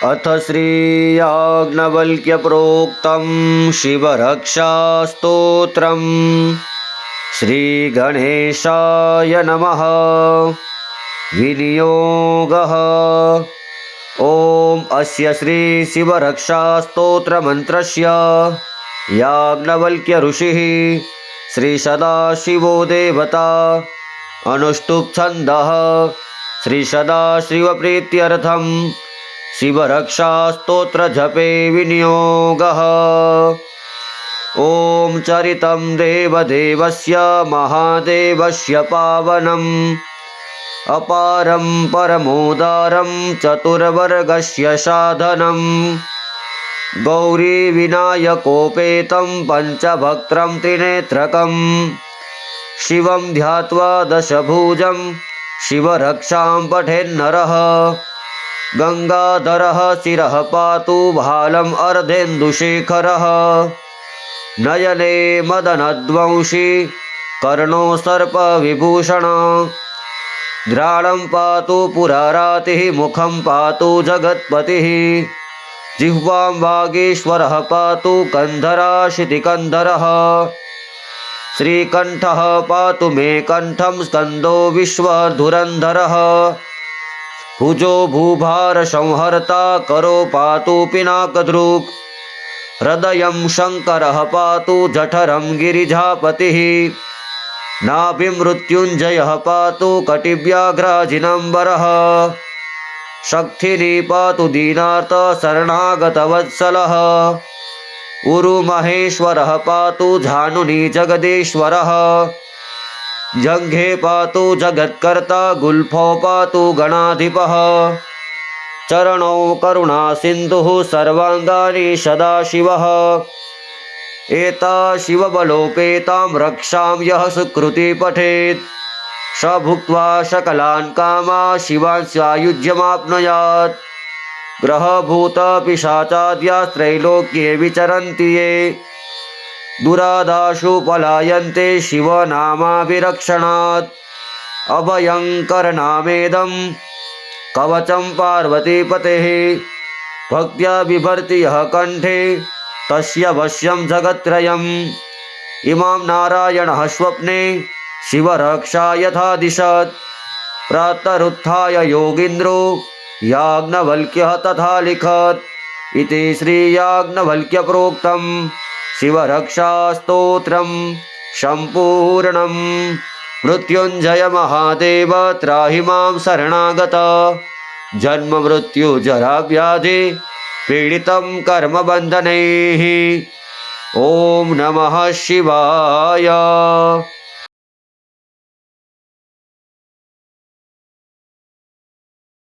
अथ श्रीयाज्ञवल्क्यप्रोक्तं शिवरक्षास्तोत्रम्। श्रीगणेशाय नमः। विनियोगः। ॐ अस्य श्री शिवरक्षास्तोत्रमन्त्रस्य याज्ञवल्क्य ऋषिः श्री सदाशिवो देवता अनुष्टुप् छन्दः श्री सदाशिवप्रीत्यर्थं शिवरक्षास्तोत्र जपे विनियोगः। ॐ चरितं देवदेवस्य महादेवस्य पावनम् अपारं परमोदारं चतुर्वर्गस्य साधनम् गौरीविनायकोपेतं पञ्चभक्त्रं त्रिनेत्रकं शिवं ध्यात्वा दशभुजं शिवरक्षां पठेन्नरः। गंगाधरः शिरः पातु भालम् अर्धेन्दुशेखरः नयने मदनध्वंसी कर्णो सर्पविभूषण घ्राणं पातु पुरारातिः मुखं पातु जगत्पतिः जिह्वां वागीश्वरः पातु कन्धराशितिकन्धरः श्रीकण्ठः पातु मे कण्ठं स्कन्दो विश्वधुरन्धरः भुजो भूभार संहर्ता करो पातु पिनाकदृक् हृदयं शङ्करः पातु जठरं गिरिजापतिः नाभिमृत्युञ्जयः पातु कटिव्याघ्राजिनम्बरः शक्तिनी पातु दीनार्थ शरणागतवत्सलः उरुमहेश्वरः पातु झानुनी जगदीश्वरः जङ्घे पातु जगत्कर्ता गुल्फो पातु गणाधिपः चरणौ करुणासिन्धुः सर्वाङ्गानि सदाशिवः एता शिवबलोपेतां रक्षां यः सुकृति पठेत् स भुक्त्वा सकलान् कामान् शिवान् सायुज्यमाप्नुयात्। ग्रहभूतपिशाचाद्यास्त्रैलोक्ये विचरन्ति ये दुरादाशु पलायन्ते शिवनामाभिरक्षणात्। अभयङ्करनामेदं कवचं पार्वतीपतेः भक्त्या बिभर्ति यः कण्ठे तस्य वश्यं जगत्त्रयम्। इमां नारायणः स्वप्ने शिवरक्षा यथा दिशत् प्रातरुत्थाय योगीन्द्रो याज्ञवल्क्यः तथा लिखत्। इति श्रीयाज्ञवल्क्यप्रोक्तं शिवरक्षास्तोत्रं सम्पूर्णम्। मृत्युञ्जय महादेव त्राहि मां शरणागत जन्म मृत्यु जरा व्याधि पीडितं कर्मबन्धनैः। ॐ नमः शिवाय।